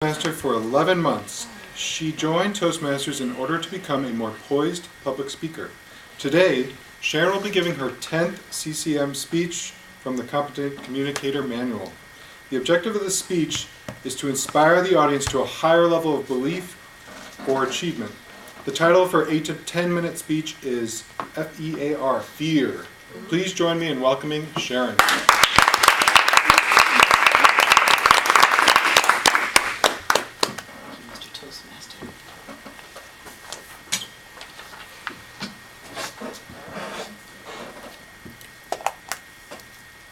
Toastmaster for 11 months. She joined Toastmasters in order to become a more poised public speaker. Today, Sharon will be giving her 10th CCM speech from the Competent Communicator Manual. The objective of this speech is to inspire the audience to a higher level of belief or achievement. The title of her 8 to 10 minute speech is F.E.A.R. Fear. Please join me in welcoming Sharon.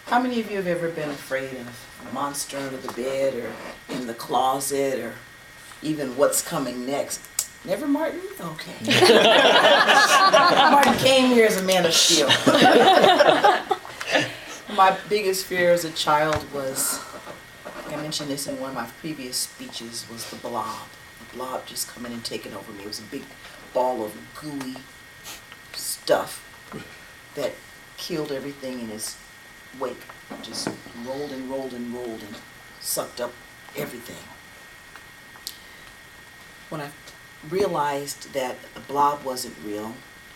How many of you have ever been afraid of a monster under the bed or in the closet or even what's coming next? Never, Martin? Okay. Martin came here as a man of steel. My biggest fear as a child was, I mentioned this in one of my previous speeches, was the blob. The blob just coming and taking over me. It was a big ball of gooey stuff that killed everything in its wake. Just rolled and rolled and rolled and sucked up everything. When I realized that the blob wasn't real,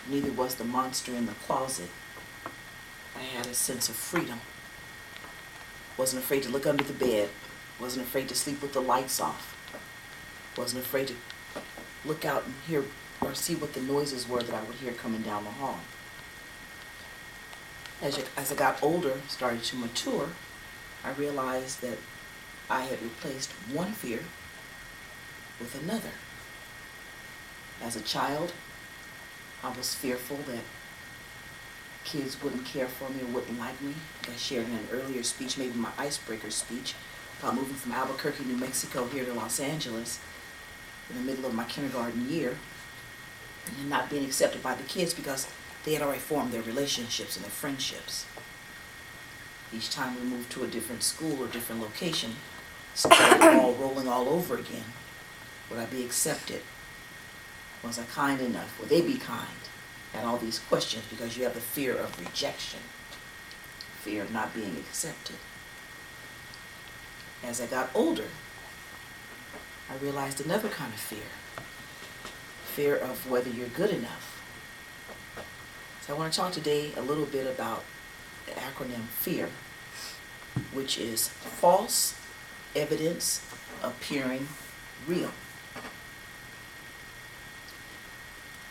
neither was the monster in the closet, I had a sense of freedom. Wasn't afraid to look under the bed. Wasn't afraid to sleep with the lights off. Wasn't afraid to look out and hear or see what the noises were that I would hear coming down the hall. As I got older, started to mature, I realized that I had replaced one fear with another. As a child, I was fearful that kids wouldn't care for me or wouldn't like me. I shared in an earlier speech, maybe my icebreaker speech, about moving from Albuquerque, New Mexico here to Los Angeles in the middle of my kindergarten year and not being accepted by the kids because they had already formed their relationships and their friendships. Each time we moved to a different school or different location, started all rolling all over again. Would I be accepted? Was I kind enough? Would they be kind? And all these questions because you have the fear of rejection, fear of not being accepted. As I got older, I realized another kind of fear of whether you're good enough. So I want to talk today a little bit about the acronym FEAR, which is false evidence appearing real.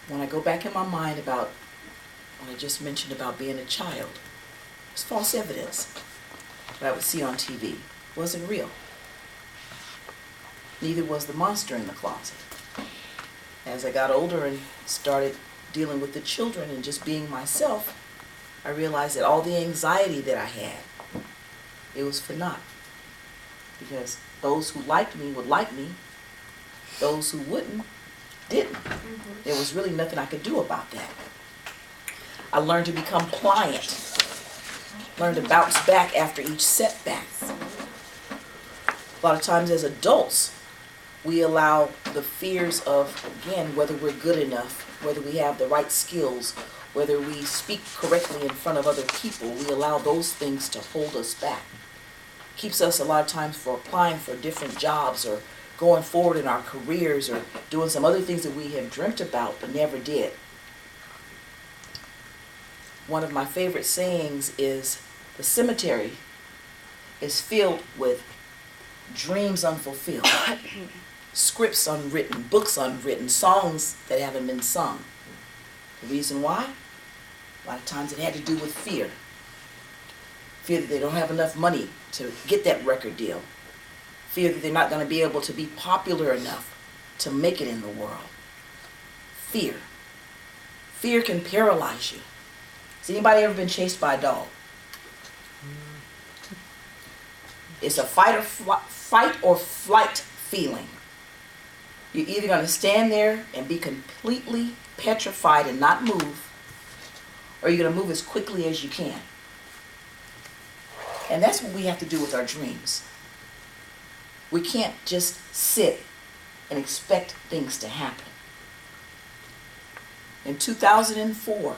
When I go back in my mind about what I just mentioned about being a child, it's false evidence that I would see on TV. It wasn't real. Neither was the monster in the closet. As I got older and started dealing with the children and just being myself, I realized that all the anxiety that I had, it was for naught. Because those who liked me would like me. Those who wouldn't, didn't. There was really nothing I could do about that. I learned to become pliant. Learned to bounce back after each setback. A lot of times as adults, we allow the fears of, again, whether we're good enough, whether we have the right skills, whether we speak correctly in front of other people, we allow those things to hold us back. Keeps us a lot of times for applying for different jobs or going forward in our careers or doing some other things that we have dreamt about but never did. One of my favorite sayings is, the cemetery is filled with dreams unfulfilled. Scripts unwritten, books unwritten, songs that haven't been sung. The reason why? A lot of times it had to do with fear. Fear that they don't have enough money to get that record deal. Fear that they're not going to be able to be popular enough to make it in the world. Fear. Fear can paralyze you. Has anybody ever been chased by a dog? It's a fight or flight feeling. You're either going to stand there and be completely petrified and not move, or you're going to move as quickly as you can. And that's what we have to do with our dreams. We can't just sit and expect things to happen. In 2004,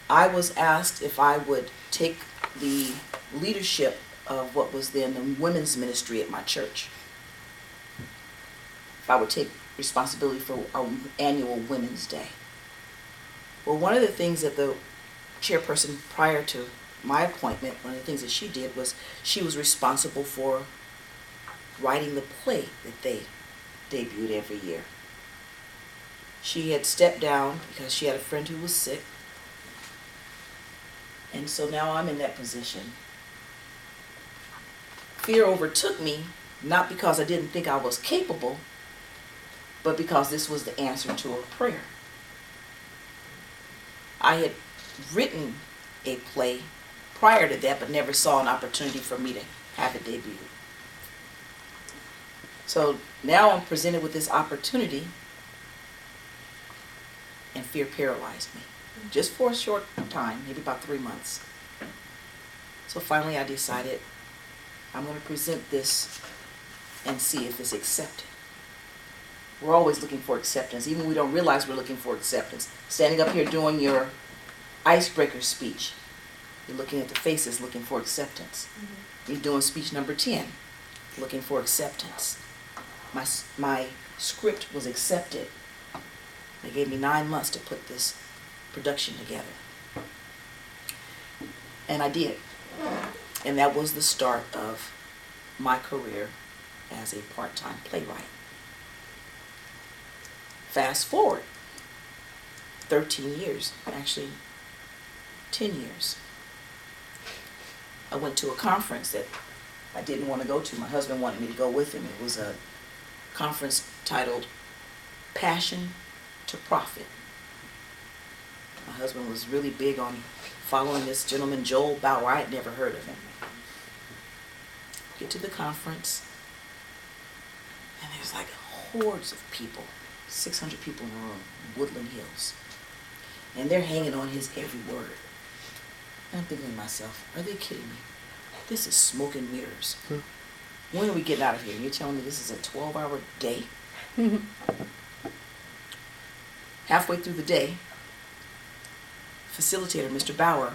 I was asked if I would take the leadership of what was then the women's ministry at my church. If I would take responsibility for our annual Women's Day. Well, one of the things that the chairperson prior to my appointment, one of the things that she did was she was responsible for writing the play that they debuted every year. She had stepped down because she had a friend who was sick. And so now I'm in that position. Fear overtook me, not because I didn't think I was capable, but because this was the answer to a prayer. I had written a play prior to that, but never saw an opportunity for me to have it debuted. So now I'm presented with this opportunity, and fear paralyzed me. Just for a short time, maybe about 3 months. So finally I decided I'm going to present this and see if it's accepted. We're always looking for acceptance, even when we don't realize we're looking for acceptance. Standing up here doing your icebreaker speech, you're looking at the faces looking for acceptance. You're doing speech number 10, looking for acceptance. My script was accepted. They gave me 9 months to put this production together. And I did. And that was the start of my career as a part-time playwright. Fast forward 13 years, actually 10 years. I went to a conference that I didn't want to go to. My husband wanted me to go with him. It was a conference titled Passion to Profit. My husband was really big on following this gentleman, Joel Bauer. I had never heard of him. Get to the conference, and there's like hordes of people, 600 people in a room, in Woodland Hills. And they're hanging on his every word. And I'm thinking to myself, are they kidding me? This is smoke and mirrors. When are we getting out of here? You're telling me this is a 12-hour day? Halfway through the day, facilitator, Mr. Bauer,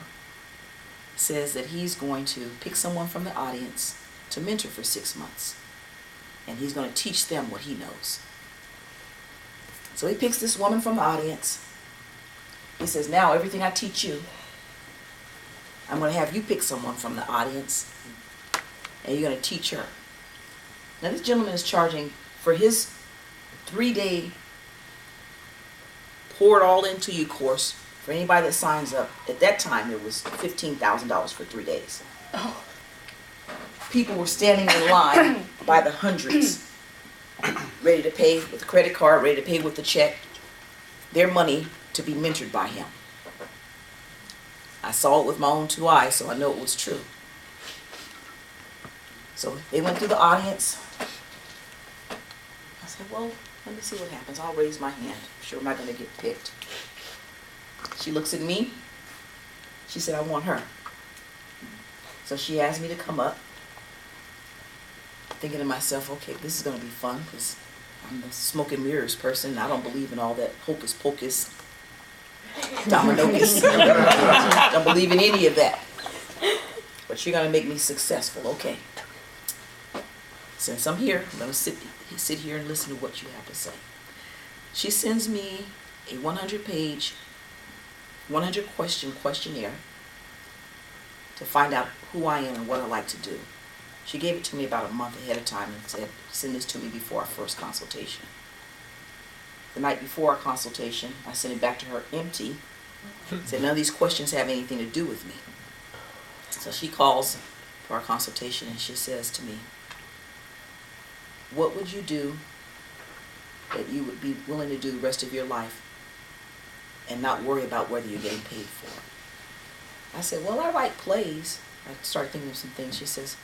says that he's going to pick someone from the audience to mentor for 6 months. And he's going to teach them what he knows. So he picks this woman from the audience. He says, now everything I teach you, I'm going to have you pick someone from the audience, and you're going to teach her. Now this gentleman is charging for his 3-day pour it all into you course. For anybody that signs up, at that time it was $15,000 for 3 days. Oh. People were standing in line by the hundreds, ready to pay with a credit card, ready to pay with a check, their money to be mentored by him. I saw it with my own 2 eyes, so I know it was true. So they went through the audience. I said, well, let me see what happens. I'll raise my hand. I'm sure I'm not going to get picked. She looks at me. She said, I want her. So she asked me to come up. Thinking to myself, okay, this is going to be fun because I'm the smoke and mirrors person. I don't believe in all that hocus pocus, dominocus. Don't believe in any of that. But you're going to make me successful, okay. Since I'm here, I'm going to sit here and listen to what you have to say. She sends me a 100-page, 100-question questionnaire to find out who I am and what I like to do. She gave it to me about a month ahead of time and said, send this to me before our first consultation. The night before our consultation, I sent it back to her empty. Said, none of these questions have anything to do with me. So she calls for our consultation and she says to me, what would you do that you would be willing to do the rest of your life and not worry about whether you're getting paid for it? I said, well, I write plays. I started thinking of some things. She says,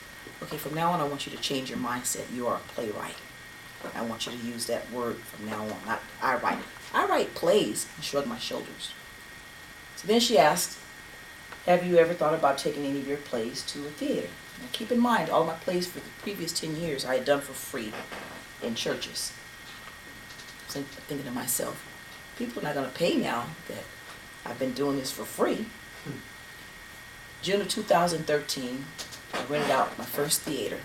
okay, from now on, I want you to change your mindset. You are a playwright. I want you to use that word from now on. Not I write. I write plays. I shrugged my shoulders. So then she asked, have you ever thought about taking any of your plays to a theater? Now keep in mind, all my plays for the previous 10 years I had done for free in churches. So I'm thinking to myself, people are not going to pay now that I've been doing this for free. June of 2013, rented out my first theater,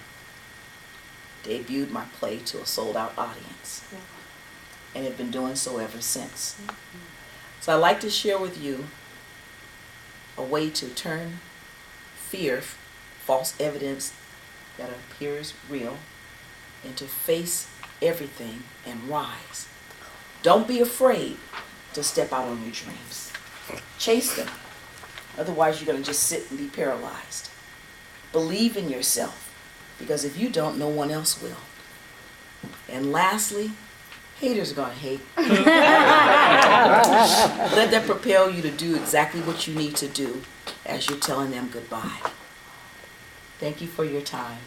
debuted my play to a sold-out audience, and have been doing so ever since. So I'd like to share with you a way to turn fear, false evidence that appears real, into face everything and rise. Don't be afraid to step out on your dreams. Chase them. Otherwise, you're going to just sit and be paralyzed. Believe in yourself, because if you don't, no one else will. And lastly, haters are going to hate. Let that propel you to do exactly what you need to do as you're telling them goodbye. Thank you for your time.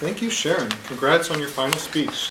Thank you, Sharon. Congrats on your final speech.